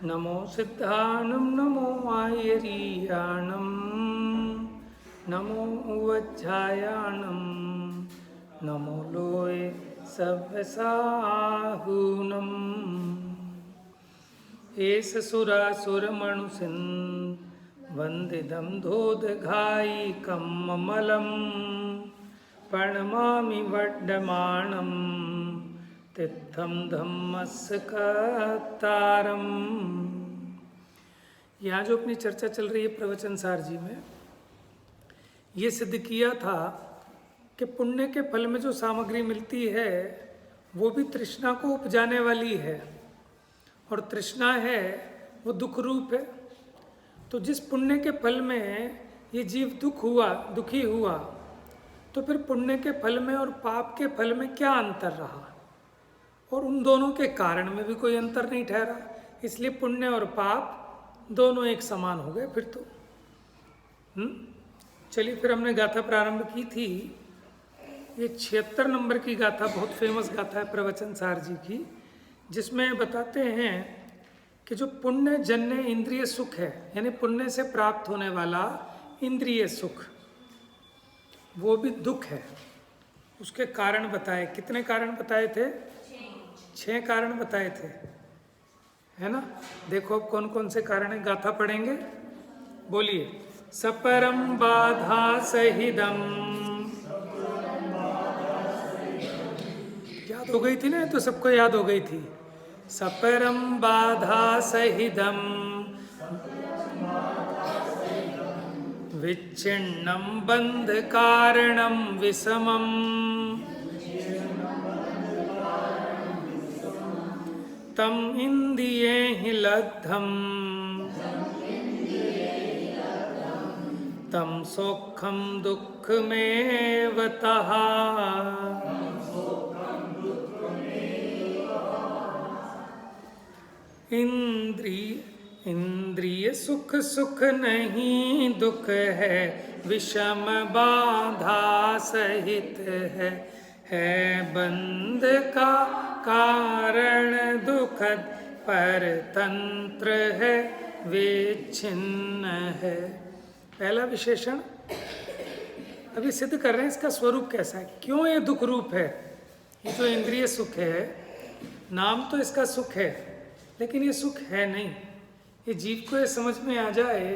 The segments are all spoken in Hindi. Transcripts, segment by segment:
नमो सिद्धानं नमो आयर्याणं नमो वज्रायाणं नमो लोय सव्यसाहूनं एष सुरासुरमणुसिं वन्दितं धोदघायिकं ममलं प्रणमामि वड्डमाणं तिद्धं धम्मस्य कर्तारम्। यहाँ जो अपनी चर्चा चल रही है प्रवचन सार जी में, ये सिद्ध किया था कि पुण्य के फल में जो सामग्री मिलती है वो भी तृष्णा को उपजाने वाली है, और तृष्णा है वो दुख रूप है। तो जिस पुण्य के फल में ये जीव दुखी हुआ, तो फिर पुण्य के फल में और पाप के फल में क्या अंतर रहा? और उन दोनों के कारण में भी कोई अंतर नहीं ठहरा, इसलिए पुण्य और पाप दोनों एक समान हो गए फिर तो। चलिए, फिर हमने गाथा प्रारंभ की थी। ये 76 नंबर की गाथा बहुत फेमस गाथा है प्रवचन सार जी की, जिसमें बताते हैं कि जो पुण्य जन्य इंद्रिय सुख है, यानी पुण्य से प्राप्त होने वाला इंद्रिय सुख, वो भी दुख है। उसके कारण बताए। कितने कारण बताए थे? 6 कारण बताए थे, है ना। देखो अब कौन कौन से कारण है, गाथा पढ़ेंगे। बोलिए। सपरम बाधा सहिदम, याद हो गई थी ना, तो सबको याद हो गई थी। सपरम बाधा सहिदम विच्छिन्नं बंध कारणम विषमम तम इंद्रिये हि लब्धम तम सौख्यम दुःखमेव तः। इंद्रिय सुख सुख नहीं दुख है, विषम बाधा सहित है बंध का कारण दुखद परतंत्र है, विच्छिन्न है। पहला विशेषण अभी सिद्ध कर रहे हैं, इसका स्वरूप कैसा है, क्यों ये दुख रूप है। ये जो इंद्रिय सुख है, नाम तो इसका सुख है, लेकिन ये सुख है नहीं। ये जीव को ये समझ में आ जाए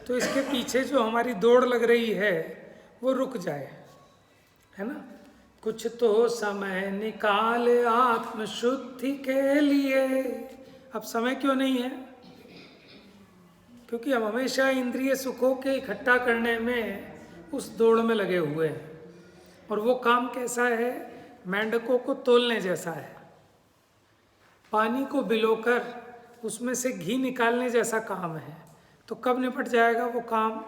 तो इसके पीछे जो हमारी दौड़ लग रही है वो रुक जाए, है ना। कुछ तो समय निकाल आत्म शुद्धि के लिए। अब समय क्यों नहीं है? क्योंकि हम हमेशा इंद्रिय सुखों के इकट्ठा करने में उस दौड़ में लगे हुए हैं, और वो काम कैसा है? मेंढकों को तोलने जैसा है। पानी को बिलोकर उसमें से घी निकालने जैसा काम है। तो कब निपट जाएगा वो काम?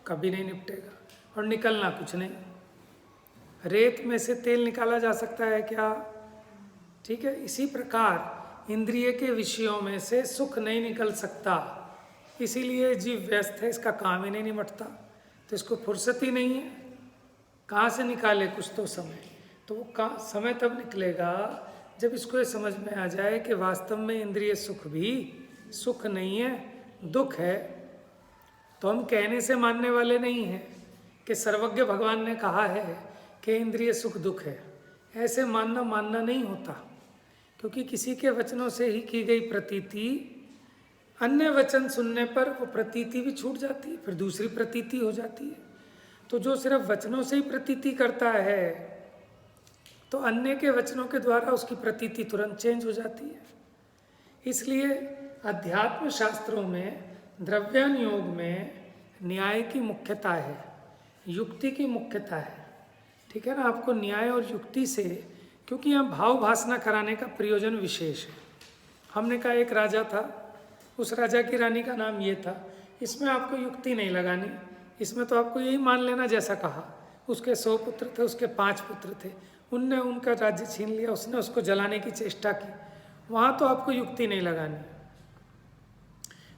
कभी नहीं निपटेगा, और निकलना कुछ नहीं। रेत में से तेल निकाला जा सकता है क्या? ठीक है। इसी प्रकार इंद्रिय के विषयों में से सुख नहीं निकल सकता, इसीलिए जीव व्यस्त है, इसका काम ही नहीं निपटता। तो इसको फुर्सत ही नहीं है, कहाँ से निकाले कुछ तो समय। तो वो समय तब निकलेगा जब इसको ये समझ में आ जाए कि वास्तव में इंद्रिय सुख भी सुख नहीं है, दुख है। तो हम कहने से मानने वाले नहीं हैं कि सर्वज्ञ भगवान ने कहा है कि इंद्रिय सुख दुख है। ऐसे मानना नहीं होता, क्योंकि किसी के वचनों से ही की गई प्रतीति, अन्य वचन सुनने पर वो प्रतीति भी छूट जाती है, फिर दूसरी प्रतीति हो जाती है। तो जो सिर्फ वचनों से ही प्रतीति करता है, तो अन्य के वचनों के द्वारा उसकी प्रतीति तुरंत चेंज हो जाती है। इसलिए अध्यात्म शास्त्रों में, द्रव्यान योग में न्याय की मुख्यता है, युक्ति की मुख्यता है। ठीक है ना। आपको न्याय और युक्ति से, क्योंकि यहाँ भाव भासना कराने का प्रयोजन विशेष है। हमने कहा एक राजा था, उस राजा की रानी का नाम ये था। इसमें आपको युक्ति नहीं लगानी, इसमें तो आपको यही मान लेना जैसा कहा। उसके 100 पुत्र थे, उसके 5 पुत्र थे, उनने उनका राज्य छीन लिया, उसने उसको जलाने की चेष्टा की। वहाँ तो आपको युक्ति नहीं लगानी।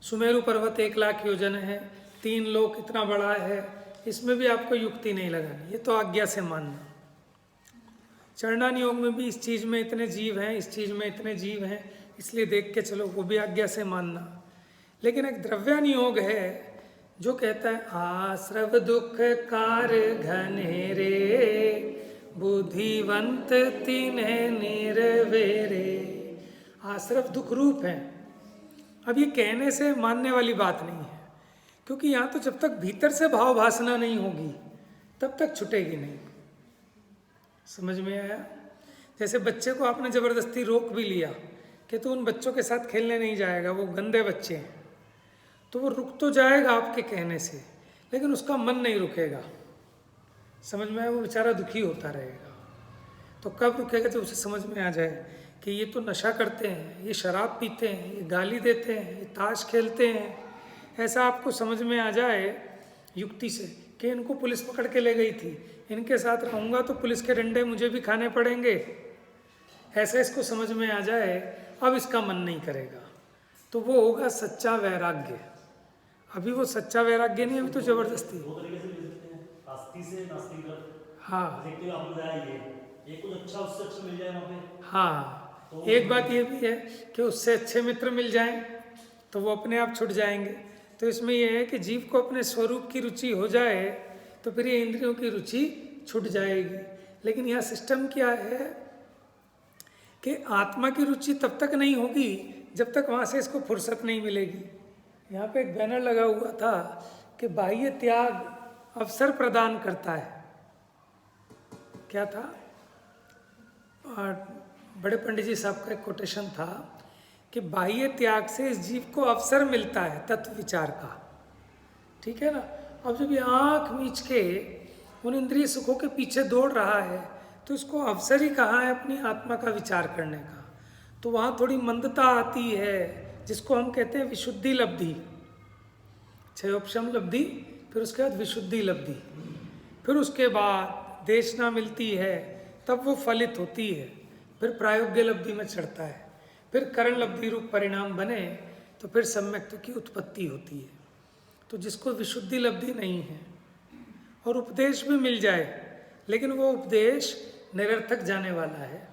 सुमेरु पर्वत 1 लाख योजन है, 3 लोक इतना बड़ा है, इसमें भी आपको युक्ति नहीं लगानी, ये तो आज्ञा से मानना। चरणान योग में भी इस चीज़ में इतने जीव हैं, इस चीज़ में इतने जीव हैं, इसलिए देख के चलो, वो भी आज्ञा से मानना। लेकिन एक द्रव्यानुयोग है जो कहता है आश्रव दुख कार घनेरे, बुद्धिवंत तिन्हें निर्वेरे। आश्रव दुख रूप है। अब ये कहने से मानने वाली बात नहीं है, क्योंकि यहाँ तो जब तक भीतर से भाव भासना नहीं होगी तब तक छुटेगी नहीं। समझ में आया? जैसे बच्चे को आपने ज़बरदस्ती रोक भी लिया कि तू उन बच्चों के साथ खेलने नहीं जाएगा, वो गंदे बच्चे हैं, तो वो रुक तो जाएगा आपके कहने से, लेकिन उसका मन नहीं रुकेगा। समझ में आया? वो बेचारा दुखी होता रहेगा। तो कब रुकेगा? जब उसे समझ में आ जाए कि ये तो नशा करते हैं, ये शराब पीते हैं, ये गाली देते हैं, ये ताश खेलते हैं। ऐसा आपको समझ में आ जाए युक्ति से कि इनको पुलिस पकड़ के ले गई थी, इनके साथ रहूँगा तो पुलिस के डंडे मुझे भी खाने पड़ेंगे, ऐसा इसको समझ में आ जाए, अब इसका मन नहीं करेगा। तो वो होगा सच्चा वैराग्य। अभी वो सच्चा वैराग्य नहीं, अभी तो जबरदस्ती। दो तरीके से ले सकते हैं, आस्ती से नास्तिक तक। हाँ देखते हुए आपने बताया ये एक कुछ अच्छा उससे अच्छा मिल जाए वहाँ पे। हाँ, तो एक बात ये भी है कि उससे अच्छे मित्र मिल जाएं तो वो अपने आप छूट जाएंगे। तो इसमें यह है कि जीव को अपने स्वरूप की रुचि हो जाए तो फिर ये इंद्रियों की रुचि छूट जाएगी। लेकिन यहाँ सिस्टम क्या है कि आत्मा की रुचि तब तक नहीं होगी जब तक वहाँ से इसको फुर्सत नहीं मिलेगी। यहाँ पे एक बैनर लगा हुआ था कि बाह्य त्याग अवसर प्रदान करता है। क्या था? और बड़े पंडित जी साहब का एक कोटेशन था कि बाह्य त्याग से इस जीव को अवसर मिलता है तत्व विचार का। ठीक है ना? अब जब ये आँख मीच के उन इंद्रिय सुखों के पीछे दौड़ रहा है तो इसको अवसर ही कहाँ है अपनी आत्मा का विचार करने का। तो वहाँ थोड़ी मंदता आती है, जिसको हम कहते हैं विशुद्धि लब्धि। क्षयोपशम लब्धि, फिर उसके बाद विशुद्धि लब्धि, फिर उसके बाद देशना मिलती है, तब वो फलित होती है, फिर प्रायोग्य लब्धि में चढ़ता है, फिर करण लब्धि रूप परिणाम बने तो फिर सम्यक्त्व की उत्पत्ति होती है। तो जिसको विशुद्धि लब्धि नहीं है और उपदेश भी मिल जाए, लेकिन वो उपदेश निरर्थक जाने वाला है।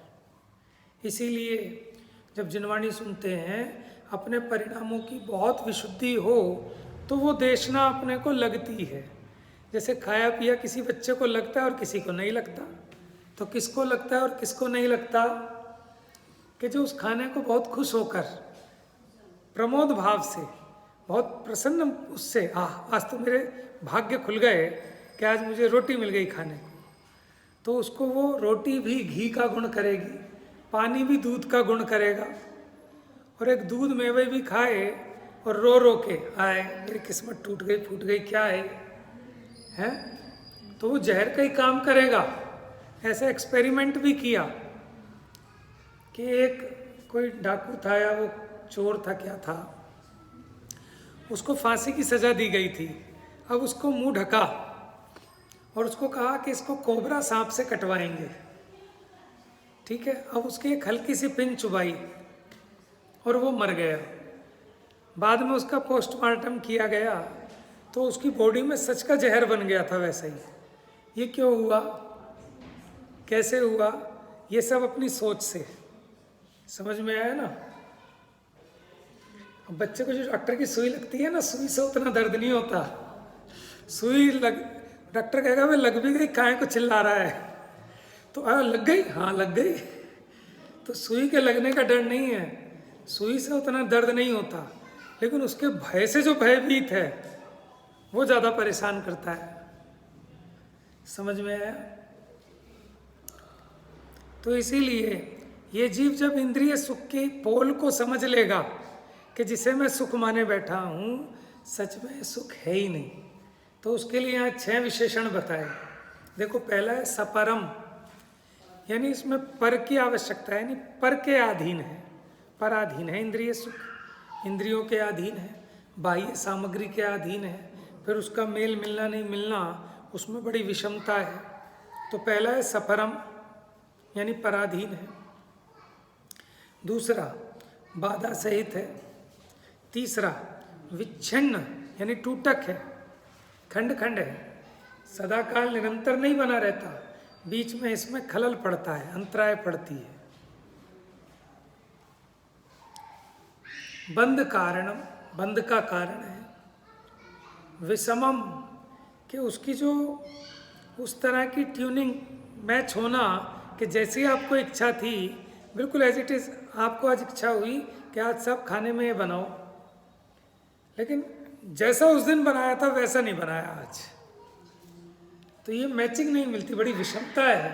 इसीलिए जब जिनवाणी सुनते हैं, अपने परिणामों की बहुत विशुद्धि हो तो वो देशना अपने को लगती है। जैसे खाया पिया किसी बच्चे को लगता है और किसी को नहीं लगता। तो किसको लगता है और किसको नहीं लगता? कि जो उस खाने को बहुत खुश होकर प्रमोद भाव से, बहुत प्रसन्न उससे, आज तो मेरे भाग्य खुल गए कि आज मुझे रोटी मिल गई खाने को, तो उसको वो रोटी भी घी का गुण करेगी, पानी भी दूध का गुण करेगा। और एक दूध मेवे भी खाए और रो रो के आए मेरी किस्मत टूट गई फूट गई, क्या है? तो वो जहर का ही काम करेगा। ऐसा एक्सपेरिमेंट भी किया कि एक कोई डाकू था या वो चोर था, क्या था, उसको फांसी की सजा दी गई थी। अब उसको मुंह ढका और उसको कहा कि इसको कोबरा सांप से कटवाएंगे। ठीक है? अब उसकी एक हल्की सी पिन चुभाई और वो मर गया। बाद में उसका पोस्टमार्टम किया गया तो उसकी बॉडी में सच का जहर बन गया था वैसे ही। ये क्यों हुआ? कैसे हुआ? ये सब अपनी सोच से। समझ में आया ना? अब बच्चे को जो डॉक्टर की सुई लगती है ना, सुई से उतना दर्द नहीं होता। सुई लग, डॉक्टर कहेगा भाई लग भी गई, काहे को चिल्ला रहा है? तो लग गई, हाँ लग गई। तो सुई के लगने का डर नहीं है, सुई से उतना दर्द नहीं होता, लेकिन उसके भय से जो भयभीत है वो ज़्यादा परेशान करता है। समझ में आया? तो इसीलिए ये जीव जब इंद्रिय सुख के पोल को समझ लेगा कि जिसे मैं सुख माने बैठा हूँ सच में सुख है ही नहीं, तो उसके लिए यहाँ 6 विशेषण बताए। देखो, पहला है सपरम, यानी इसमें पर की आवश्यकता है, यानी पर के अधीन है, पराधीन है। इंद्रिय सुख इंद्रियों के अधीन है, बाह्य सामग्री के अधीन है, फिर उसका मेल मिलना नहीं मिलना, उसमें बड़ी विषमता है। तो पहला है सपरम, यानी पराधीन है। दूसरा बाधा सहित है। तीसरा विच्छिन्न, यानी टूटक है, खंड खंड है, सदा काल निरंतर नहीं बना रहता, बीच में इसमें खलल पड़ता है, अंतराय पड़ती है। बंध का कारण है। विषमम कि उसकी जो उस तरह की ट्यूनिंग मैच होना कि जैसी आपको इच्छा थी बिल्कुल एज इट इज़, आपको आज इच्छा हुई कि आज सब खाने में ये बनाओ, लेकिन जैसा उस दिन बनाया था वैसा नहीं बनाया आज, तो ये मैचिंग नहीं मिलती, बड़ी विषमता है।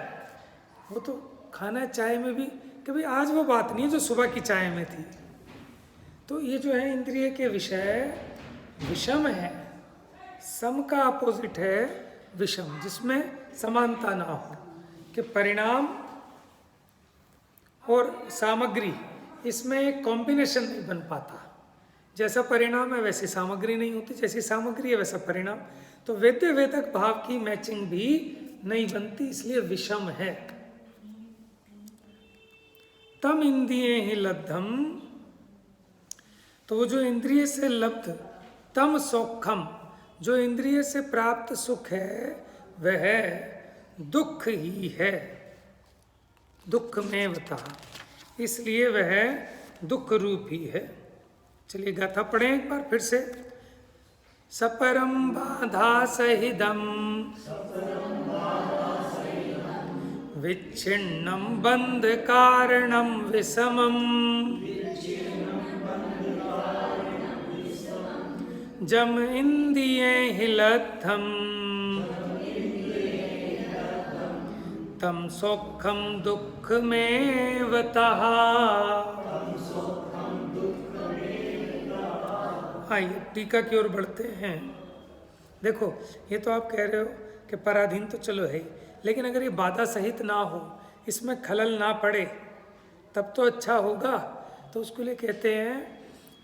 वो तो खाना चाय में भी कि भाई आज वो बात नहीं है जो सुबह की चाय में थी। तो ये जो है इंद्रिय के विषय विषम है। सम का अपोजिट है विषम, जिसमें समानता ना हो, कि परिणाम और सामग्री इसमें एक कॉम्बिनेशन नहीं बन पाता। जैसा परिणाम है वैसी सामग्री नहीं होती, जैसी सामग्री है वैसा परिणाम। तो वेद्य वेदक भाव की मैचिंग भी नहीं बनती, इसलिए विषम है। तम इंद्रिये ही लब्धम, तो वो जो इंद्रिय से लब्ध, तम सौखम, जो इंद्रिय से प्राप्त सुख है वह दुख ही है, दुख में बता, इसलिए वह दुख रूप ही है। चलिए गाथा पढ़ें एक बार फिर से। सपरम बाधा सहिदम विच्छिन्नम बंध कारणम विषमम जम इंद्रिये हिलत्थम तम सौखम दुख में वतः। आइए टीका की ओर बढ़ते हैं। देखो ये तो आप कह रहे हो कि पराधीन तो चलो है ही, लेकिन अगर ये बाधा सहित ना हो, इसमें खलल ना पड़े तब तो अच्छा होगा। तो उसके लिए कहते हैं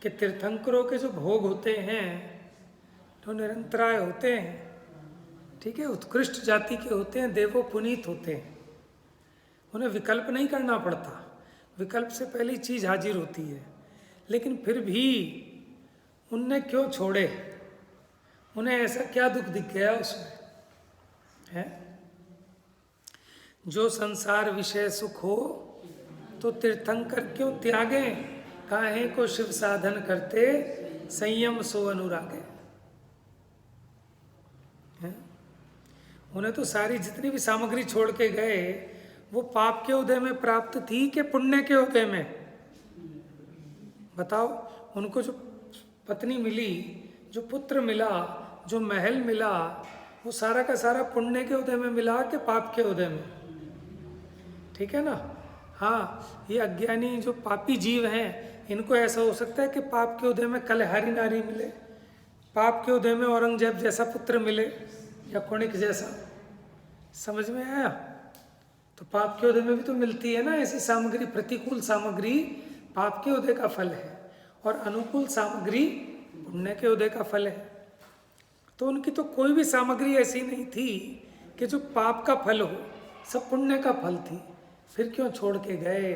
कि तीर्थंकरों के जो भोग होते हैं तो निरंतराय होते हैं, ठीक है, उत्कृष्ट जाति के होते हैं, देवो पुनीत होते हैं, उन्हें विकल्प नहीं करना पड़ता, विकल्प से पहली चीज हाजिर होती है। लेकिन फिर भी उनने क्यों छोड़े, उन्हें ऐसा क्या दुख दिख गया उसमें है? जो संसार विषय सुख हो तो तीर्थंकर क्यों त्यागे, काहे को शिव साधन करते संयम सो अनुरागे। उन्हें तो सारी जितनी भी सामग्री छोड़ के गए वो पाप के उदय में प्राप्त थी कि पुण्य के उदय में? बताओ। उनको जो पत्नी मिली, जो पुत्र मिला, जो महल मिला, वो सारा का सारा पुण्य के उदय में मिला कि पाप के उदय में? ठीक है ना। हाँ, ये अज्ञानी जो पापी जीव हैं, इनको ऐसा हो सकता है कि पाप के उदय में कलहारी नारी मिले, पाप के उदय में औरंगजेब जैसा पुत्र मिले या कुणिक जैसा। समझ में आया? तो पाप के उदय में भी तो मिलती है ना ऐसी सामग्री। प्रतिकूल सामग्री पाप के उदय का फल है और अनुकूल सामग्री पुण्य के उदय का फल है। तो उनकी तो कोई भी सामग्री ऐसी नहीं थी कि जो पाप का फल हो, सब पुण्य का फल थी। फिर क्यों छोड़ के गए?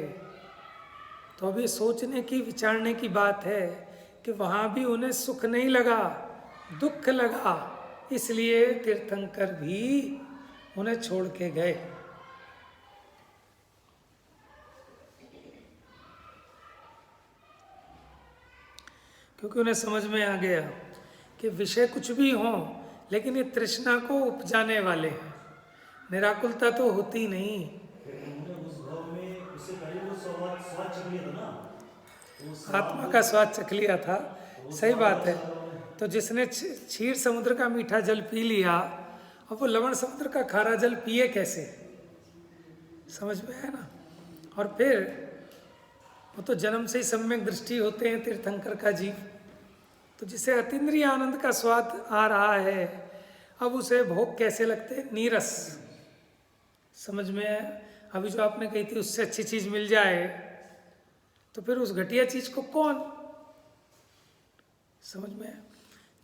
तो अभी सोचने की, विचारने की बात है कि वहाँ भी उन्हें सुख नहीं लगा, दुख लगा, इसलिए तीर्थंकर भी उन्हें छोड़ के गए। क्योंकि उन्हें समझ में आ गया कि विषय कुछ भी हो, लेकिन ये तृष्णा को उपजाने वाले हैं, निराकुलता तो होती नहीं। उस भाव में उससे पहले वो स्वाद चख लिया था ना, आत्मा का स्वाद चख लिया था। सही बात है। तो जिसने क्षीर समुद्र का मीठा जल पी लिया, अब वो लवण समुद्र का खारा जल पिए कैसे? समझ में आया ना। और फिर वो तो जन्म से ही सम्यक दृष्टि होते हैं तीर्थंकर का जीव, तो जिसे अतीन्द्रिय आनंद का स्वाद आ रहा है, अब उसे भोग कैसे लगते हैं? नीरस। समझ में आया? अभी जो आपने कही थी उससे अच्छी चीज मिल जाए तो फिर उस घटिया चीज को कौन? समझ में आया?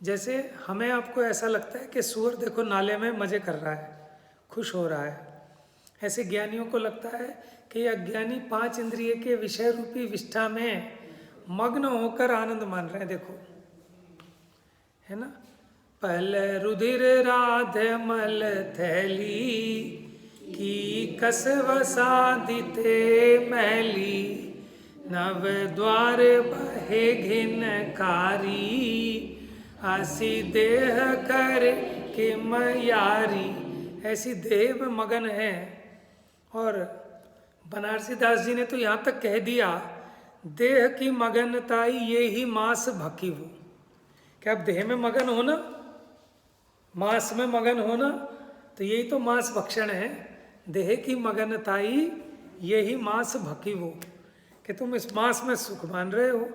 जैसे हमें आपको ऐसा लगता है कि सूअर देखो नाले में मजे कर रहा है, खुश हो रहा है, ऐसे ज्ञानियों को लगता है कि अज्ञानी 5 इंद्रिय के विषय रूपी विष्ठा में मग्न होकर आनंद मान रहे हैं। देखो है ना। पहले रुधिर राधे मल थैली की कसवसा दिते मैली, नव द्वार बहे घिनकारी, आसी देह कर के मयारी। ऐसी देह में मगन है। और बनारसी दास जी ने तो यहाँ तक कह दिया, देह की मगनताई ये ही मांस भकी वो। क्या आप देह में मगन हो ना, मांस में मगन हो ना, तो यही तो मांस भक्षण है। देह की मगनताई ये ही मांस भकी वो, कि तुम इस मांस में सुख मान रहे हो,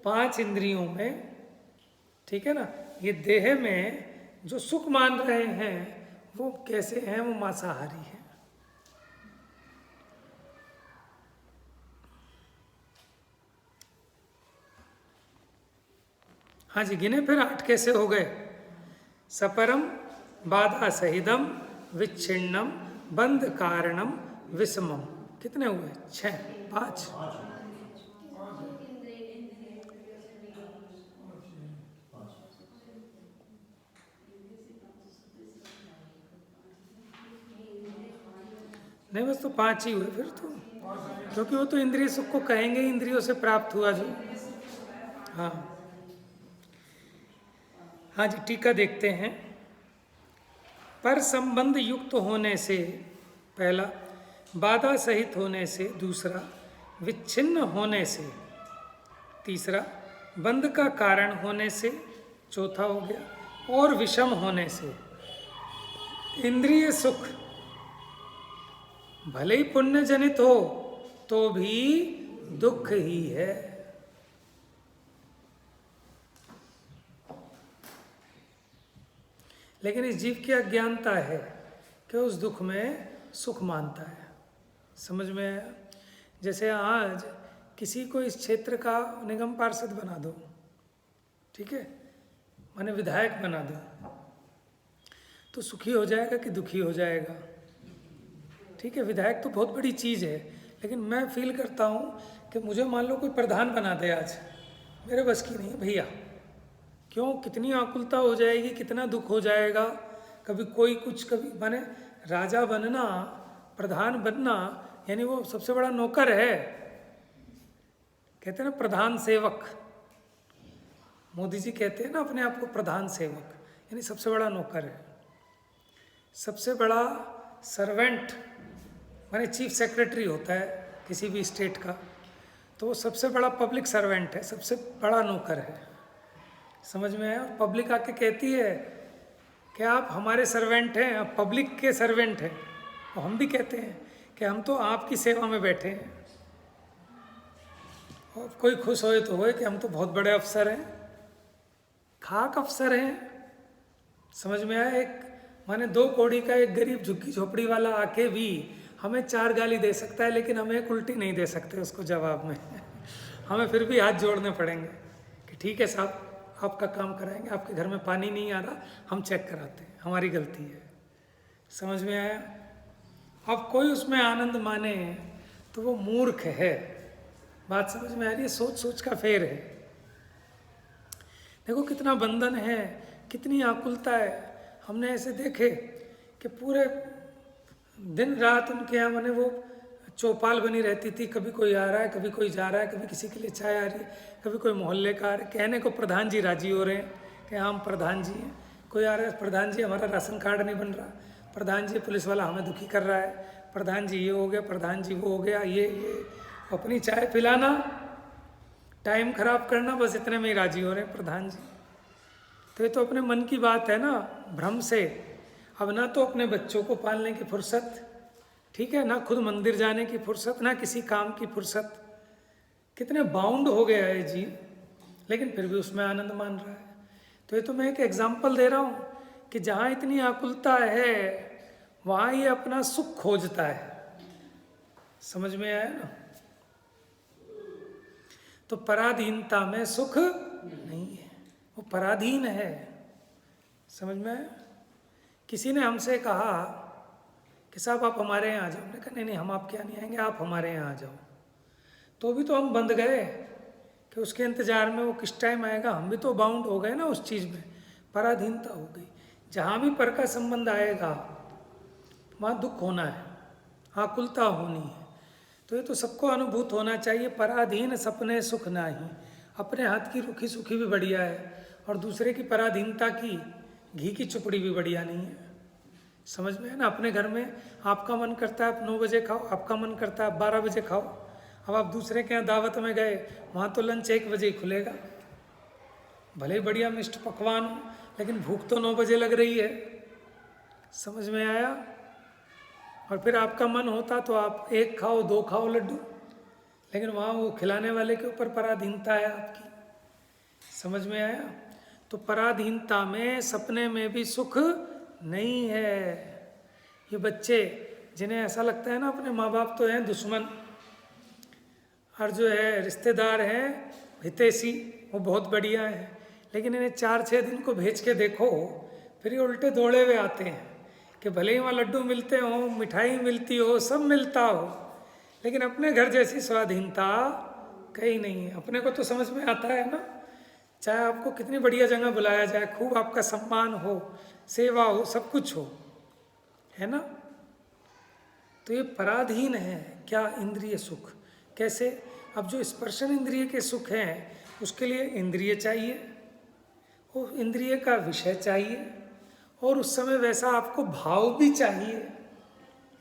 5 इंद्रियों में, ठीक है ना। ये देह में जो सुख मान रहे हैं वो कैसे हैं, वो मांसाहारी है। हाँ जी, गिने फिर 8 कैसे हो गए। सपरम बाधा सहिदम विच्छिन्नम बंध कारणम विषमम। कितने हुए? 6, 5। नहीं, बस तो 5 ही हुए फिर तो, क्योंकि वो तो इंद्रिय सुख को कहेंगे, इंद्रियों से प्राप्त हुआ जो। हाँ हाँ जी, टीका देखते हैं। पर संबंध युक्त होने से पहला, बाधा सहित होने से दूसरा, विच्छिन्न होने से तीसरा, बंध का कारण होने से चौथा हो गया, और विषम होने से। इंद्रिय सुख भले ही पुण्य जनित हो तो भी दुख ही है। लेकिन इस जीव की अज्ञानता है कि उस दुख में सुख मानता है। समझ में आया? जैसे आज किसी को इस क्षेत्र का निगम पार्षद बना दो, ठीक है, माने विधायक बना दो, तो सुखी हो जाएगा कि दुखी हो जाएगा? ठीक है, विधायक तो बहुत बड़ी चीज़ है, लेकिन मैं फील करता हूँ कि मुझे मान लो कोई प्रधान बना दे आज, मेरे बस की नहीं है भैया। क्यों? कितनी आकुलता हो जाएगी, कितना दुख हो जाएगा। कभी कोई कुछ, कभी माने राजा बनना, प्रधान बनना, यानी वो सबसे बड़ा नौकर है। कहते हैं ना प्रधान सेवक, मोदी जी कहते हैं ना अपने आप को प्रधान सेवक, यानी सबसे बड़ा नौकर है। सबसे बड़ा सर्वेंट माने चीफ सेक्रेटरी होता है किसी भी स्टेट का, तो वो सबसे बड़ा पब्लिक सर्वेंट है, सबसे बड़ा नौकर है। समझ में आया? पब्लिक आके कहती है कि आप हमारे सर्वेंट हैं, आप पब्लिक के सर्वेंट हैं, और हम भी कहते हैं कि हम तो आपकी सेवा में बैठे हैं। और कोई खुश होए तो होए कि हम तो बहुत बड़े अफसर हैं, खाक अफसर हैं। समझ में आया? एक माने 2 कौड़ी का एक गरीब झुग्गी झोपड़ी वाला आके भी हमें 4 गाली दे सकता है, लेकिन हमें एक उल्टी नहीं दे सकते उसको जवाब में। हमें फिर भी हाथ जोड़ने पड़ेंगे कि ठीक है साहब, आपका काम कराएंगे, आपके घर में पानी नहीं आ रहा, हम चेक कराते हैं, हमारी गलती है। समझ में आया? अब कोई उसमें आनंद माने तो वो मूर्ख है। बात समझ में आ रही है? सोच सोच का फेर है। देखो कितना बंधन है, कितनी आकुलता है। हमने ऐसे देखे कि पूरे दिन रात उनके यहाँ माने वो चौपाल बनी रहती थी, कभी कोई आ रहा है, कभी कोई जा रहा है, कभी किसी के लिए चाय आ रही है, कभी कोई मोहल्ले का आ रहा है। कहने को प्रधान जी राजी हो रहे हैं कि हम प्रधान जी हैं। कोई आ रहा है, प्रधान जी हमारा राशन कार्ड नहीं बन रहा, प्रधान जी पुलिस वाला हमें दुखी कर रहा है, प्रधान जी ये हो गया, प्रधान जी वो हो गया, ये अपनी चाय पिलाना, टाइम खराब करना, बस इतने में ही राजी हो रहे हैं प्रधान जी। तो ये तो अपने मन की बात है ना, भ्रम से। अब ना तो अपने बच्चों को पालने की फुर्सत, ठीक है, ना खुद मंदिर जाने की फुर्सत, ना किसी काम की फुर्सत। कितने बाउंड हो गया है जी, लेकिन फिर भी उसमें आनंद मान रहा है। तो ये तो मैं एक एग्जाम्पल दे रहा हूँ कि जहाँ इतनी आकुलता है वहाँ ये अपना सुख खोजता है। समझ में आया ना? तो पराधीनता में सुख नहीं है, वो पराधीन है। समझ में आया? किसी ने हमसे कहा कि साहब आप हमारे यहाँ आ जाओ। हमने कहा नहीं नहीं, हम आपके यहाँ नहीं आएंगे, आप हमारे यहाँ आ जाओ। तो भी तो हम बंध गए कि उसके इंतज़ार में वो किस टाइम आएगा। हम भी तो बाउंड हो गए ना उस चीज़ में, पराधीनता हो गई। जहाँ भी पर का संबंध आएगा वहाँ दुख होना है, आकुलता होनी है। तो ये तो सबको अनुभूत होना चाहिए। पराधीन सपने सुख नाही, अपने हाथ की रूखी सूखी भी बढ़िया है और दूसरे की पराधीनता की घी की चुपड़ी भी बढ़िया नहीं है। समझ में है ना? अपने घर में आपका मन करता है आप 9 बजे खाओ, आपका मन करता है आप 12 बजे खाओ। अब आप दूसरे के यहाँ दावत में गए, वहाँ तो लंच 1 बजे ही खुलेगा, भले ही बढ़िया मिष्ट पकवान हो, लेकिन भूख तो 9 बजे लग रही है। समझ में आया? और फिर आपका मन होता तो आप 1 खाओ 2 खाओ लड्डू, लेकिन वहाँ वो खिलाने वाले के ऊपर पराधीनता है आपकी। समझ में आया? तो पराधीनता में सपने में भी सुख नहीं है। ये बच्चे जिन्हें ऐसा लगता है ना अपने माँ बाप तो हैं दुश्मन और जो है रिश्तेदार हैं हितैषी, वो बहुत बढ़िया है, लेकिन इन्हें 4-6 दिन को भेज के देखो, फिर ये उल्टे दौड़े हुए आते हैं कि भले ही वहाँ लड्डू मिलते हो, मिठाई मिलती हो, सब मिलता हो, लेकिन अपने घर जैसी स्वाधीनता कहीं नहीं है। अपने को तो समझ में आता है ना, चाहे आपको कितनी बढ़िया जगह बुलाया जाए, खूब आपका सम्मान हो, सेवा हो, सब कुछ हो, है ना? तो ये पराधीन है क्या? इंद्रिय सुख। कैसे? अब जो स्पर्शन इंद्रिय के सुख हैं उसके लिए इंद्रिय चाहिए, वो इंद्रिय का विषय चाहिए, और उस समय वैसा आपको भाव भी चाहिए।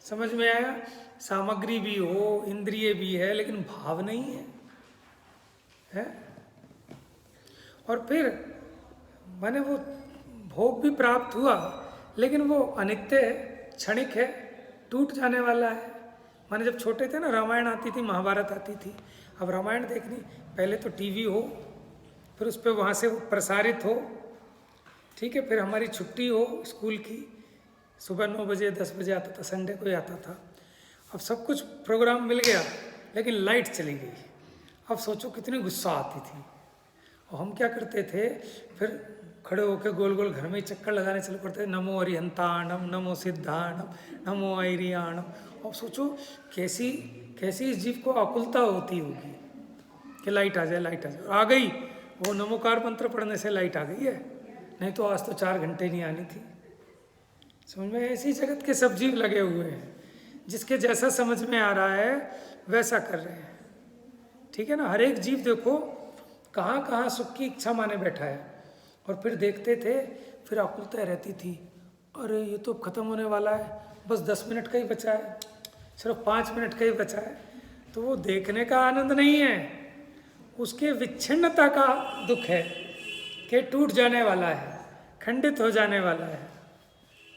समझ में आया? सामग्री भी हो, इंद्रिय भी है, लेकिन भाव नहीं है? और फिर माने वो भोग भी प्राप्त हुआ, लेकिन वो अनित्य है, क्षणिक है, टूट जाने वाला है। माने जब छोटे थे ना, रामायण आती थी, महाभारत आती थी। अब रामायण देखनी, पहले तो टीवी हो, फिर उस पर वहाँ से प्रसारित हो, ठीक है, फिर हमारी छुट्टी हो स्कूल की, सुबह 9 बजे 10 बजे आता था, संडे को ही आता था। अब सब कुछ प्रोग्राम मिल गया, लेकिन लाइट चली गई। अब सोचो कितनी गुस्सा आती थी। और हम क्या करते थे, फिर खड़े होकर गोल गोल घर में ही चक्कर लगाने चले पड़ते थे, नमो अरिहंताणम, नमो सिद्धाणम, नमो ऐरियाणम। अब सोचो कैसी कैसी इस जीव को आकुलता होती होगी कि लाइट आ जाए, लाइट आ जाए। आ गई, वो नमोकार मंत्र पढ़ने से लाइट आ गई है, नहीं तो आज तो 4 घंटे नहीं आनी थी। समझ में? ऐसी जगत के सब जीव लगे हुए हैं, जिसके जैसा समझ में आ रहा है वैसा कर रहे हैं, ठीक है ना? हर एक जीव देखो कहाँ कहाँ सुख की इच्छा माने बैठा है। और फिर देखते थे, फिर आकुलता रहती थी, अरे ये तो खत्म होने वाला है, बस 10 मिनट का ही बचा है, सिर्फ 5 मिनट का ही बचा है। तो वो देखने का आनंद नहीं है, उसके विच्छिन्नता का दुख है कि टूट जाने वाला है, खंडित हो जाने वाला है।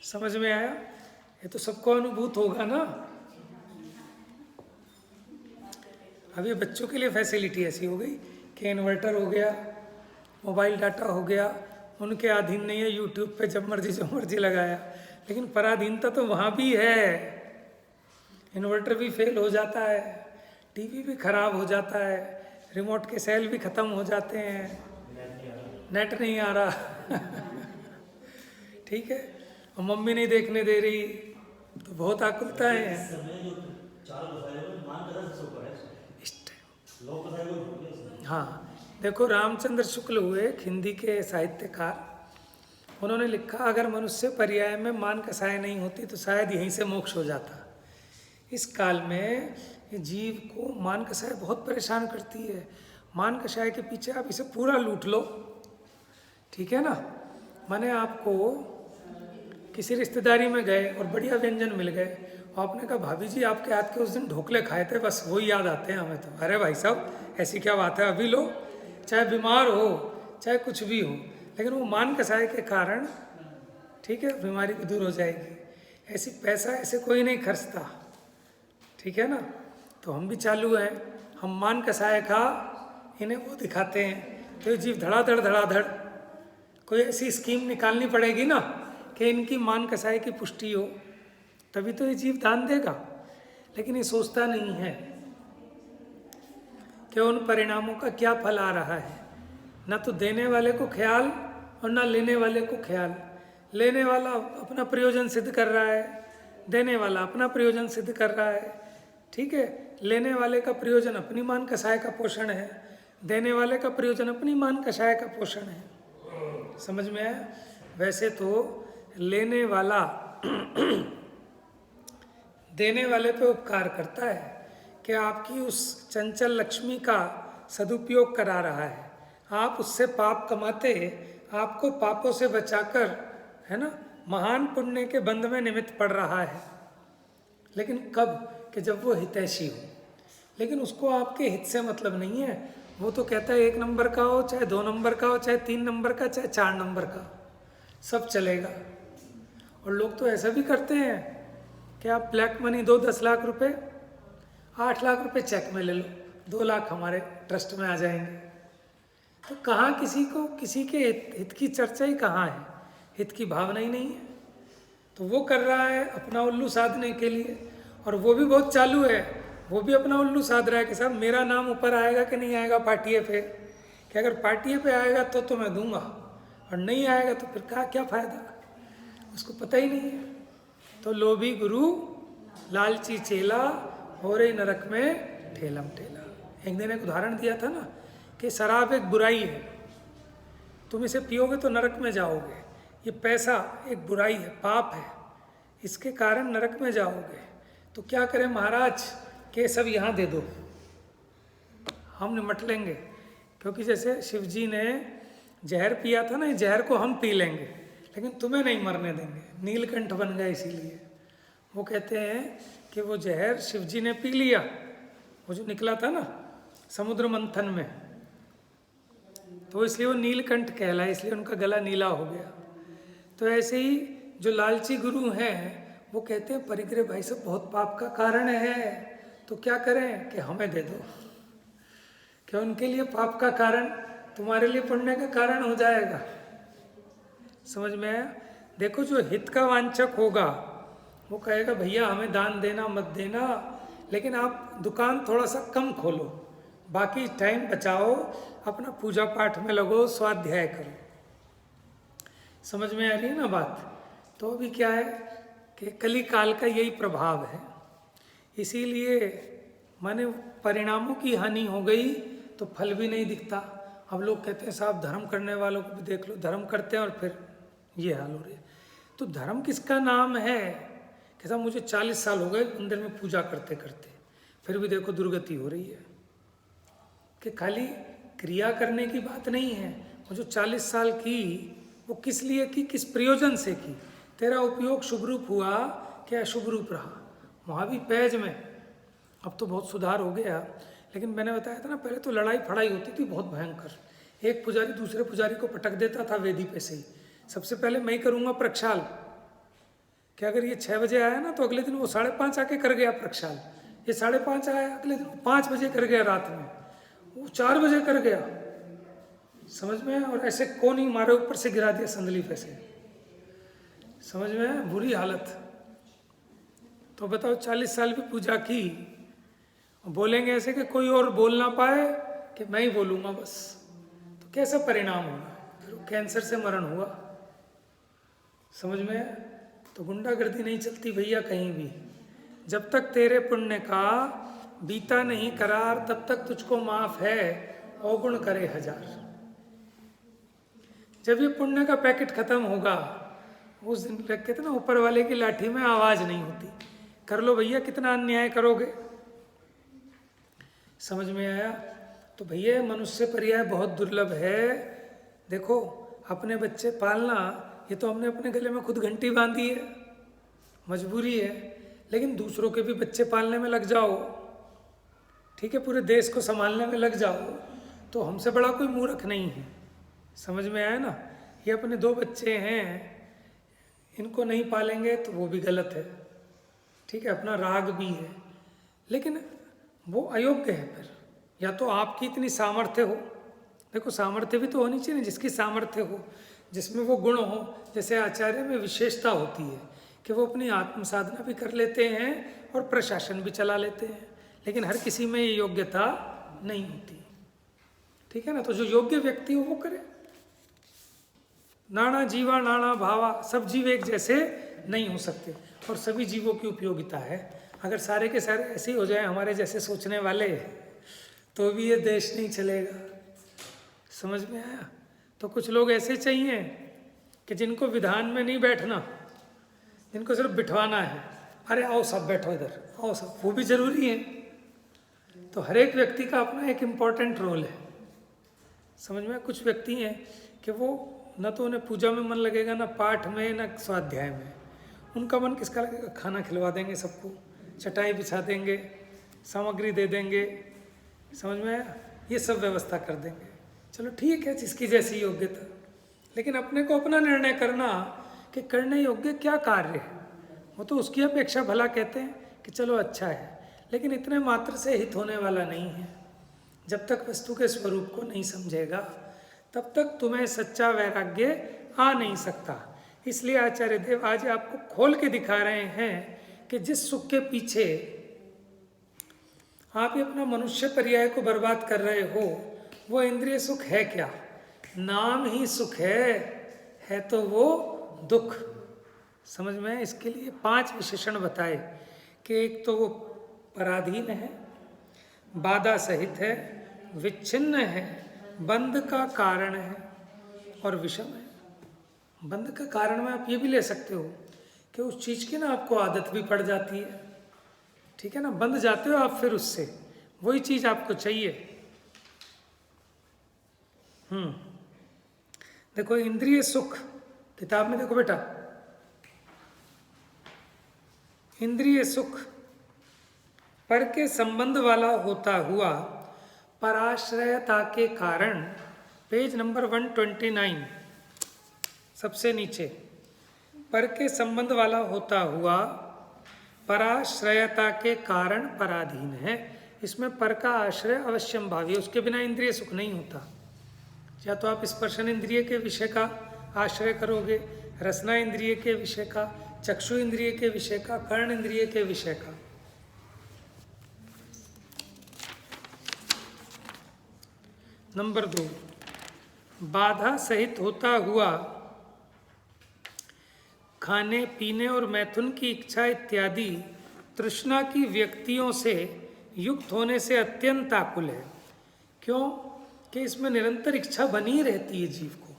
समझ में आया? ये तो सबको अनुभूत होगा ना। अब ये बच्चों के लिए फैसिलिटी ऐसी हो गई कि इन्वर्टर हो गया, मोबाइल डाटा हो गया, उनके अधीन नहीं है, यूट्यूब पे जब मर्जी जो मर्जी लगाया। लेकिन पराधीनता तो वहाँ भी है, इन्वर्टर भी फेल हो जाता है, टीवी भी खराब हो जाता है, रिमोट के सेल भी ख़त्म हो जाते हैं, नेट नहीं आ रहा ठीक है, और मम्मी नहीं देखने दे रही, तो बहुत आकुलता है इस समय जो 4 बताए हुए मान का 10 ऊपर है इस टाइम। लोग बताए हुए। हाँ, देखो रामचंद्र शुक्ल हुए हिंदी के साहित्यकार, उन्होंने लिखा अगर मनुष्य पर्याय में मान कसाय नहीं होती तो शायद यहीं से मोक्ष हो जाता। इस काल में ये जीव को मान कसाय बहुत परेशान करती है। मान कसाय के पीछे आप इसे पूरा लूट लो, ठीक है ना? माने आपको किसी रिश्तेदारी में गए और बढ़िया व्यंजन मिल गए, आपने कहा भाभी जी आपके हाथ के उस दिन ढोकले खाए थे, बस वही याद आते हैं हमें तो। अरे भाई साहब ऐसी क्या बात है, अभी लो, चाहे बीमार हो चाहे कुछ भी हो, लेकिन वो मान कसाय के कारण, ठीक है, बीमारी भी दूर हो जाएगी। ऐसी पैसा ऐसे कोई नहीं खर्चता, ठीक है ना? तो हम भी चालू हैं, हम मान कसाय का इन्हें वो दिखाते हैं, तो ये जीव धड़ाधड़ कोई ऐसी स्कीम निकालनी पड़ेगी ना कि इनकी मान कसाय की पुष्टि हो, तभी तो ये जीव दान देगा। लेकिन ये सोचता नहीं है कि उन परिणामों का क्या फल आ रहा है। ना तो देने वाले को ख्याल और ना लेने वाले को ख्याल। लेने वाला अपना प्रयोजन सिद्ध कर रहा है, देने वाला अपना प्रयोजन सिद्ध कर रहा है, ठीक है। लेने वाले का प्रयोजन अपनी मान कसाय का पोषण है, देने वाले का प्रयोजन अपनी मान कसाय का पोषण है। समझ में आया? वैसे तो लेने वाला देने वाले पे उपकार करता है कि आपकी उस चंचल लक्ष्मी का सदुपयोग करा रहा है, आप उससे पाप कमाते, आपको पापों से बचाकर, है ना, महान पुण्य के बंध में निमित्त पड़ रहा है। लेकिन कब? कि जब वो हितैषी हो। लेकिन उसको आपके हित से मतलब नहीं है, वो तो कहता है 1 नंबर का हो, चाहे 2 नंबर का हो, चाहे 3 नंबर का, चाहे 4 नंबर का, सब चलेगा। और लोग तो ऐसा भी करते हैं कि आप ब्लैक मनी दो 10 लाख रुपए, 8 लाख रुपए चेक में ले लो, 2 लाख हमारे ट्रस्ट में आ जाएंगे। तो कहाँ किसी के हित की चर्चा ही कहाँ है, हित की भावना ही नहीं है। तो वो कर रहा है अपना उल्लू साधने के लिए, और वो भी बहुत चालू है, वो भी अपना उल्लू साध रहा है कि साहब मेरा नाम ऊपर आएगा कि नहीं आएगा पार्टिए पे, कि अगर पार्टिए पे आएगा तो मैं दूंगा, और नहीं आएगा तो फिर क्या फ़ायदा, उसको पता ही नहीं है। तो लोभी गुरु लालची चेला, हो रही नरक में ठेलम ठेला। एक दिन एक उदाहरण दिया था ना कि शराब एक बुराई है, तुम इसे पियोगे तो नरक में जाओगे। ये पैसा एक बुराई है, पाप है, इसके कारण नरक में जाओगे। तो क्या करें महाराज, कि सब यहाँ दे दो, हम निमट लेंगे। क्योंकि जैसे शिव जी ने जहर पिया था ना, ये जहर को हम पी लेंगे, लेकिन तुम्हें नहीं मरने देंगे। नीलकंठ बन गए इसीलिए। वो कहते हैं कि वो जहर शिव जी ने पी लिया, वो जो निकला था ना समुद्र मंथन में, तो इसलिए वो नीलकंठ कहलाए, इसलिए उनका गला नीला हो गया। तो ऐसे ही जो लालची गुरु हैं वो कहते हैं परिग्रह भाई सब बहुत पाप का कारण है, तो क्या करें कि हमें दे दो। क्या उनके लिए पाप का कारण तुम्हारे लिए पुण्य का कारण हो जाएगा? समझ में आया? देखो जो हित का वांछक होगा वो कहेगा भैया हमें दान देना मत देना, लेकिन आप दुकान थोड़ा सा कम खोलो, बाकी टाइम बचाओ, अपना पूजा पाठ में लगो, स्वाध्याय करो। समझ में आ रही है ना बात? तो अभी क्या है कि कली काल का यही प्रभाव है, इसीलिए माने परिणामों की हानि हो गई तो फल भी नहीं दिखता। अब लोग कहते हैं साहब धर्म करने वालों को भी देख लो, धर्म करते हैं और फिर ये हाल हो रही है। तो धर्म किसका नाम है कि साहब मुझे 40 साल हो गए मंदिर में पूजा करते करते, फिर भी देखो दुर्गति हो रही है। कि खाली क्रिया करने की बात नहीं है, वो जो 40 साल की वो किस लिए की, किस प्रयोजन से की, तेरा उपयोग शुभ रूप हुआ क्या अशुभ रूप रहा? वहाँ भी पैज में अब तो बहुत सुधार हो गया, लेकिन मैंने बताया था ना पहले तो लड़ाई फड़ाई होती थी बहुत भयंकर। एक पुजारी दूसरे पुजारी को पटक देता था वेदी पे से ही, सबसे पहले मैं ही करूँगा प्रक्षाल, कि अगर ये 6 बजे आया ना तो अगले दिन वो 5:30 आके कर गया प्रक्षाल, ये 5:30 आया अगले दिन 5 बजे कर गया, रात में वो 4 बजे कर गया। समझ में? और ऐसे कौन ही मारे ऊपर से गिरा दिया संदली पे से। समझ में? बुरी हालत। तो बताओ 40 साल भी पूजा की, बोलेंगे ऐसे कि कोई और बोल ना पाए कि मैं ही बोलूँगा बस, तो कैसा परिणाम होगा? फिर कैंसर से मरण हुआ। समझ में? तो गुंडागर्दी नहीं चलती भैया कहीं भी। जब तक तेरे पुण्य का बीता नहीं करार तब तक तुझको माफ है, अवगुण करे 1000। जब ये पुण्य का पैकेट खत्म होगा उस दिन कहते ना ऊपर वाले की लाठी में आवाज नहीं होती, कर लो भैया कितना अन्याय करोगे। समझ में आया? तो भैया मनुष्य पर्याय बहुत दुर्लभ है। देखो अपने बच्चे पालना, ये तो हमने अपने गले में खुद घंटी बांधी है, मजबूरी है, लेकिन दूसरों के भी बच्चे पालने में लग जाओ, ठीक है, पूरे देश को संभालने में लग जाओ, तो हमसे बड़ा कोई मूर्ख नहीं है। समझ में आया ना? ये अपने 2 बच्चे हैं, इनको नहीं पालेंगे तो वो भी गलत है, ठीक है, अपना राग भी है, लेकिन वो अयोग्य है। फिर या तो आपकी इतनी सामर्थ्य हो, देखो सामर्थ्य भी तो होनी चाहिए ना, जिसकी सामर्थ्य हो, जिसमें वो गुण हो। जैसे आचार्य में विशेषता होती है कि वो अपनी आत्म साधना भी कर लेते हैं और प्रशासन भी चला लेते हैं, लेकिन हर किसी में ये योग्यता नहीं होती, ठीक है ना? तो जो योग्य व्यक्ति हो वो करे। नाना जीवा नाना भावा, सब जीव एक जैसे नहीं हो सकते, और सभी जीवों की उपयोगिता है। अगर सारे के सारे ऐसे ही हो जाए हमारे जैसे सोचने वाले, तो भी ये देश नहीं चलेगा। समझ में आया? तो कुछ लोग ऐसे चाहिए कि जिनको विधान में नहीं बैठना, जिनको सिर्फ बिठवाना है, अरे आओ सब बैठो इधर, आओ सब, वो भी जरूरी है। तो हर एक व्यक्ति का अपना एक इम्पॉर्टेंट रोल है। समझ में? कुछ व्यक्ति हैं कि वो न तो उन्हें पूजा में मन लगेगा, ना पाठ में, ना स्वाध्याय में। उनका मन किसका लगेगा? खाना खिलवा देंगे सबको, चटाई बिछा देंगे, सामग्री दे देंगे, समझ में आया? ये सब व्यवस्था कर देंगे। चलो ठीक है, जिसकी जैसी योग्यता, लेकिन अपने को अपना निर्णय करना कि करने योग्य क्या कार्य है, वो तो उसकी अपेक्षा भला कहते हैं कि चलो अच्छा है, लेकिन इतने मात्र से हित होने वाला नहीं है। जब तक वस्तु के स्वरूप को नहीं समझेगा तब तक तुम्हें सच्चा वैराग्य आ नहीं सकता। इसलिए आचार्य देव आज आपको खोल के दिखा रहे हैं कि जिस सुख के पीछे आप ही अपना मनुष्य पर्याय को बर्बाद कर रहे हो, वो इंद्रिय सुख है क्या? नाम ही सुख है तो वो दुख। समझ में? इसके लिए 5 विशेषण बताए कि एक तो वो पराधीन है, बाधा सहित है, विच्छिन्न है, बंध का कारण है और विषम है। बंध का कारण में आप ये भी ले सकते हो कि उस चीज़ की ना आपको आदत भी पड़ जाती है, ठीक है ना? बंध जाते हो आप फिर उससे, वही चीज़ आपको चाहिए। देखो इंद्रिय सुख, किताब में देखो बेटा, इंद्रिय सुख पर के संबंध वाला होता हुआ पराश्रयता के कारण, पेज नंबर 129 सबसे नीचे, पर के संबंध वाला होता हुआ पराश्रयता के कारण पराधीन है। इसमें पर का आश्रय अवश्यम भावी है, उसके बिना इंद्रिय सुख नहीं होता। या तो आप स्पर्शन इंद्रिय के विषय का आश्रय करोगे, रसना इंद्रिय के विषय का, चक्षु इंद्रिय के विषय का, कर्ण इंद्रिय के विषय का। नंबर 2, बाधा सहित होता हुआ खाने पीने और मैथुन की इच्छा इत्यादि तृष्णा की व्यक्तियों से युक्त होने से अत्यंत आकुल है। क्यों? कि इसमें निरंतर इच्छा बनी रहती है जीव को,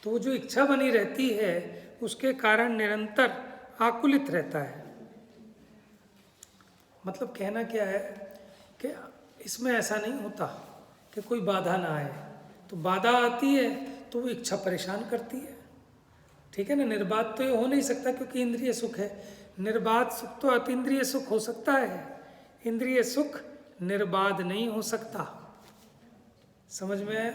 तो वो जो इच्छा बनी रहती है उसके कारण निरंतर आकुलित रहता है। मतलब कहना क्या है कि इसमें ऐसा नहीं होता कि कोई बाधा ना आए, तो बाधा आती है तो वो इच्छा परेशान करती है, ठीक है ना? निर्बाध तो ये हो नहीं सकता क्योंकि इंद्रिय सुख है। निर्बाध सुख तो अतीन्द्रिय सुख हो सकता है, इंद्रिय सुख निर्बाध नहीं हो सकता। समझ में आया?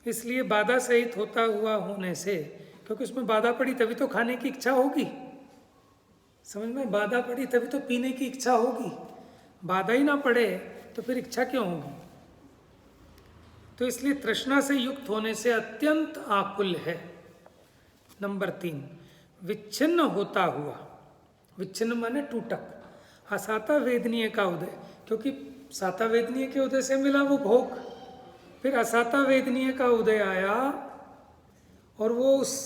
इसलिए बाधा सहित होता हुआ होने से, क्योंकि उसमें बाधा पड़ी तभी तो खाने की इच्छा होगी। समझ में? बाधा पड़ी तभी तो पीने की इच्छा होगी, बाधा ही ना पड़े तो फिर इच्छा क्यों होगी? तो इसलिए तृष्णा से युक्त होने से अत्यंत आकुल है। नंबर 3, विच्छिन्न होता हुआ, विच्छिन्न माने टूटक, असाता वेदनीय का उदय, क्योंकि साता वेदनीय के उदय से मिला वो भोग, फिर असाता वेदनीय का उदय आया और वो उस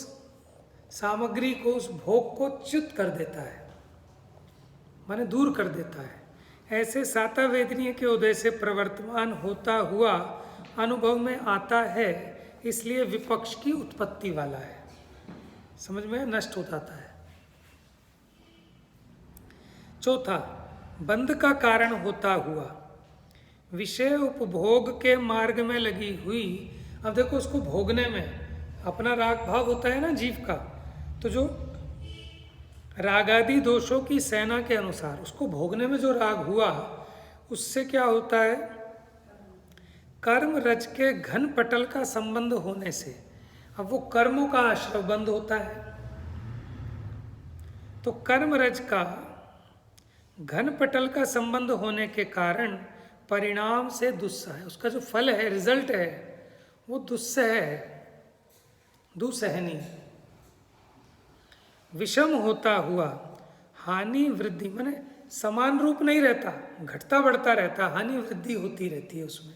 सामग्री को, उस भोग को च्युत कर देता है, माने दूर कर देता है। ऐसे साता वेदनीय के उदय से प्रवर्तमान होता हुआ अनुभव में आता है, इसलिए विपक्ष की उत्पत्ति वाला है। समझ में? नष्ट हो जाता है। चौथा, बंध का कारण होता हुआ विषय उपभोग के मार्ग में लगी हुई। अब देखो उसको भोगने में अपना राग भाव होता है ना जीव का, तो जो रागादि दोषों की सेना के अनुसार उसको भोगने में जो राग हुआ, उससे क्या होता है? कर्म रज के घन पटल का संबंध होने से, अब वो कर्मों का आश्रय बंद होता है, तो कर्म रज का घन पटल का संबंध होने के कारण परिणाम से दुस्सह है, उसका जो फल है, रिजल्ट है, वो दुस्सह है, दुसहनीय। विषम होता हुआ हानि वृद्धि, माने समान रूप नहीं रहता, घटता बढ़ता रहता, हानि वृद्धि होती रहती है। उसमें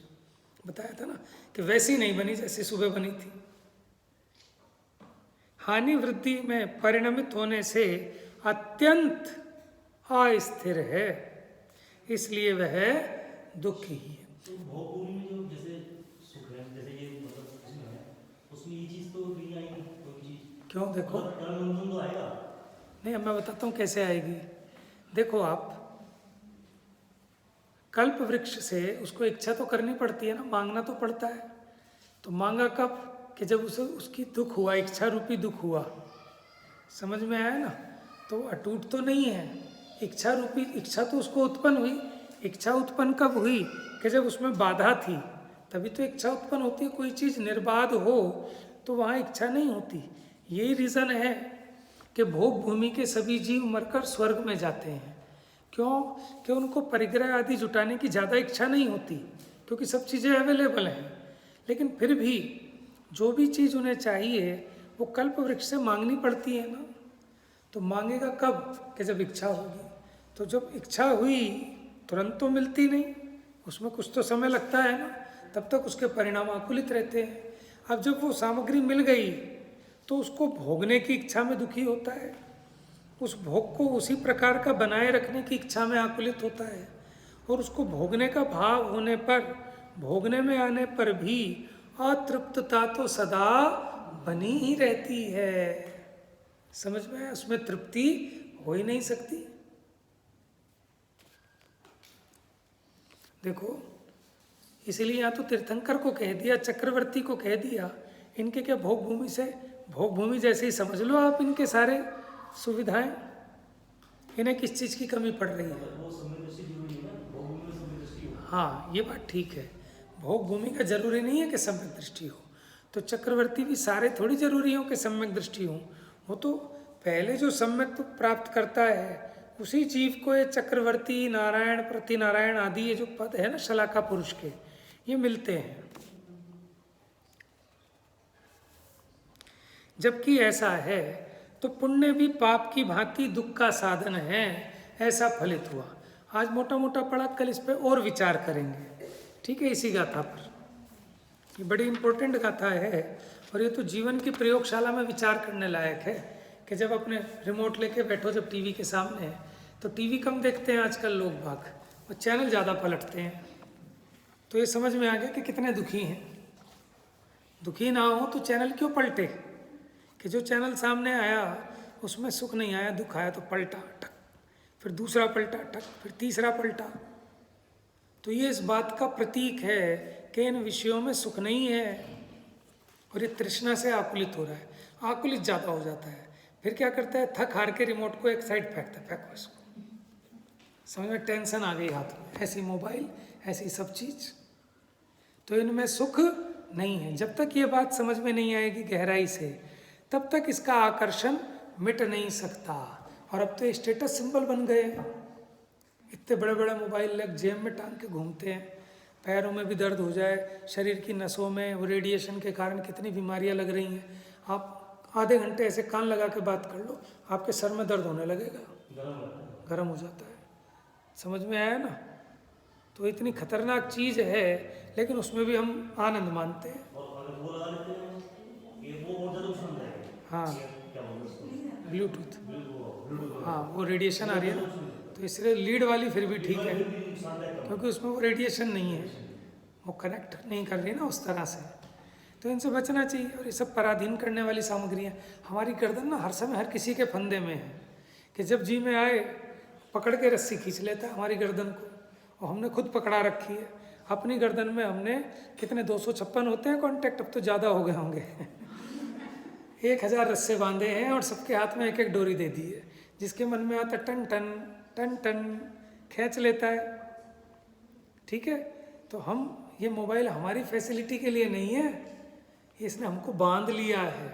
बताया था ना कि वैसी नहीं बनी जैसी सुबह बनी थी। हानि वृद्धि में परिणमित होने से अत्यंत अस्थिर है, इसलिए वह दुखी है। तो भोगपूरी में जो जैसे सुख है, जैसे ये मतलब इसमें है, उसमें ये चीज तो नहीं आएगी कोई चीज। क्यों? देखो कर्म तो आएगा नहीं, अब मैं बताता हूँ कैसे आएगी। देखो आप कल्प वृक्ष से उसको इच्छा तो करनी पड़ती है ना, मांगना तो पड़ता है। तो मांगा कब? कि जब उसे उसकी दुख हुआ, इच्छा रूपी दुख हुआ। समझ में आया ना? तो अटूट तो नहीं है। इच्छा रूपी, इच्छा तो उसको उत्पन्न हुई। इच्छा उत्पन्न कब हुई? कि जब उसमें बाधा थी, तभी तो इच्छा उत्पन्न होती है। कोई चीज़ निर्बाध हो तो वहाँ इच्छा नहीं होती। यही रीज़न है कि भोग भूमि के सभी जीव मरकर स्वर्ग में जाते हैं। क्यों? कि उनको परिग्रह आदि जुटाने की ज़्यादा इच्छा नहीं होती, क्योंकि सब चीज़ें अवेलेबल हैं। लेकिन फिर भी जो भी चीज़ उन्हें चाहिए वो कल्प वृक्ष से मांगनी पड़ती है ना। तो मांगेगा कब? कि जब इच्छा होगी। तो जब इच्छा हुई तुरंत तो मिलती नहीं, उसमें कुछ तो समय लगता है ना। तब तक उसके परिणाम आकुलित रहते हैं। अब जब वो सामग्री मिल गई तो उसको भोगने की इच्छा में दुखी होता है, उस भोग को उसी प्रकार का बनाए रखने की इच्छा में आकुलित होता है, और उसको भोगने का भाव होने पर, भोगने में आने पर भी अतृप्तता तो सदा बनी ही रहती है। समझ में आया? उसमें तृप्ति हो ही नहीं सकती। देखो, इसलिए यहाँ तो तीर्थंकर को कह दिया, चक्रवर्ती को कह दिया। इनके क्या भोग भूमि से, भोग भूमि जैसे ही समझ लो आप इनके सारे सुविधाएं। इन्हें किस चीज़ की कमी पड़ रही है? वो समय दृष्टि जरूरी है ना, भोग भूमि में समय दृष्टि हो। हाँ, ये बात ठीक है। भोग भूमि का जरूरी नहीं है कि सम्यक दृष्टि हो। तो चक्रवर्ती भी सारे थोड़ी जरूरी हो कि सम्यक दृष्टि हो। वो तो पहले जो सम्यक प्राप्त करता है उसी जीव को ये चक्रवर्ती, नारायण, प्रतिनारायण आदि ये जो पद है ना शलाका पुरुष के, ये मिलते हैं। जबकि ऐसा है तो पुण्य भी पाप की भांति दुख का साधन है, ऐसा फलित हुआ। आज मोटा मोटा पढ़ा, कल इस पर और विचार करेंगे। ठीक है? इसी गाथा पर, ये बड़ी इंपॉर्टेंट गाथा है। और ये तो जीवन की प्रयोगशाला में विचार करने लायक है कि जब अपने रिमोट लेके बैठो, जब टीवी के सामने, तो टीवी कम देखते हैं आजकल लोग बाग, और चैनल ज़्यादा पलटते हैं। तो ये समझ में आ गया कि कितने दुखी हैं। दुखी ना हो तो चैनल क्यों पलटे? कि जो चैनल सामने आया उसमें सुख नहीं आया, दुख आया, तो पलटा टक, फिर दूसरा पलटा टक, फिर तीसरा पलटा। तो ये इस बात का प्रतीक है कि इन विषयों में सुख नहीं है, और ये तृष्णा से आकुलित हो रहा है। आकुलित ज़्यादा हो जाता है, फिर क्या करता है? थक हार के रिमोट को एक साइड फेंकता है, फेंको इसको। समझ में? टेंशन आ गई हाथ में, ऐसी मोबाइल, ऐसी सब चीज़। तो इनमें सुख नहीं है। जब तक ये बात समझ में नहीं आएगी गहराई से, तब तक इसका आकर्षण मिट नहीं सकता। और अब तो स्टेटस सिंबल बन गए हैं। इतने बड़े बड़े मोबाइल लग जेब में टांग के घूमते हैं, पैरों में भी दर्द हो जाए, शरीर की नसों में वो रेडिएशन के कारण कितनी बीमारियां लग रही हैं। आप आधे घंटे ऐसे कान लगा के बात कर लो, आपके सर में दर्द होने लगेगा, गर्म हो जाता है। समझ में आया ना? तो इतनी खतरनाक चीज़ है, लेकिन उसमें भी हम आनंद मानते हैं। हाँ, ब्लूटूथ, हाँ, वो रेडिएशन आ रही है ना, तो इसलिए लीड वाली फिर भी ठीक है, क्योंकि उसमें वो रेडिएशन नहीं है, वो कनेक्ट नहीं कर रही ना उस तरह से। तो इनसे बचना चाहिए। और ये सब पराधीन करने वाली सामग्रियाँ, हमारी गर्दन ना हर समय हर किसी के फंदे में है, कि जब जी में आए पकड़ के रस्सी खींच लेता है हमारी गर्दन को, और हमने खुद पकड़ा रखी है अपनी गर्दन में। हमने कितने 256 होते हैं कॉन्टैक्ट, अब तो ज़्यादा हो गए होंगे 1000 रस्से बांधे हैं, और सबके हाथ में एक एक डोरी दे दी है। जिसके मन में आता टन टन टन टन खींच लेता है। ठीक है? तो हम, ये मोबाइल हमारी फैसिलिटी के लिए नहीं है, इसने हमको बांध लिया है।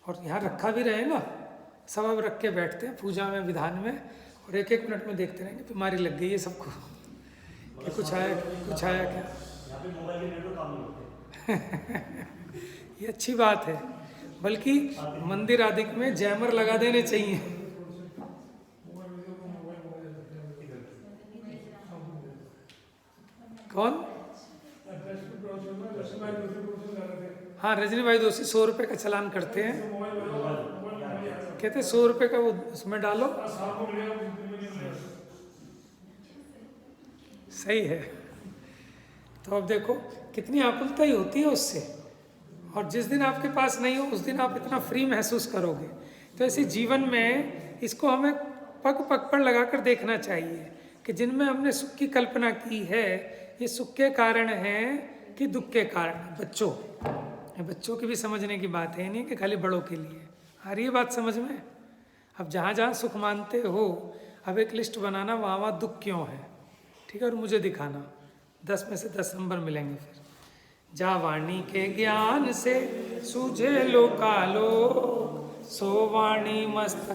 और यहाँ रखा भी रहे ना, सब अब रख के बैठते हैं पूजा में, विधान में, और एक एक मिनट में देखते रहेंगे बीमारी लग गई है सबको कि कुछ आया क्या। ये अच्छी बात है, बल्कि मंदिर आदि में जैमर लगा देने चाहिए। कौन? हाँ, रजनी भाई दोषी 100 रुपये का चालान करते हैं, कहते 100 रुपये का वो उसमें डालो। सही है। तो अब देखो कितनी आकुलता ही होती है उससे, और जिस दिन आपके पास नहीं हो उस दिन आप इतना फ्री महसूस करोगे। तो ऐसे जीवन में इसको हमें पग पग पर लगा कर देखना चाहिए। कि जिनमें हमने सुख की कल्पना की है, ये सुख के कारण हैं कि दुख के कारण? बच्चों, ये बच्चों की भी समझने की बात है, नहीं कि खाली बड़ों के लिए। आ रही है बात समझ में? अब जहाँ जहाँ सुख मानते हो, अब एक लिस्ट बनाना वहाँ वहाँ दुख क्यों है, ठीक है, और मुझे दिखाना। 10 में से 10 नंबर मिलेंगे फिर। जा वाणी के ज्ञान से सूझे लोकालोक, सो वाणी मस्तक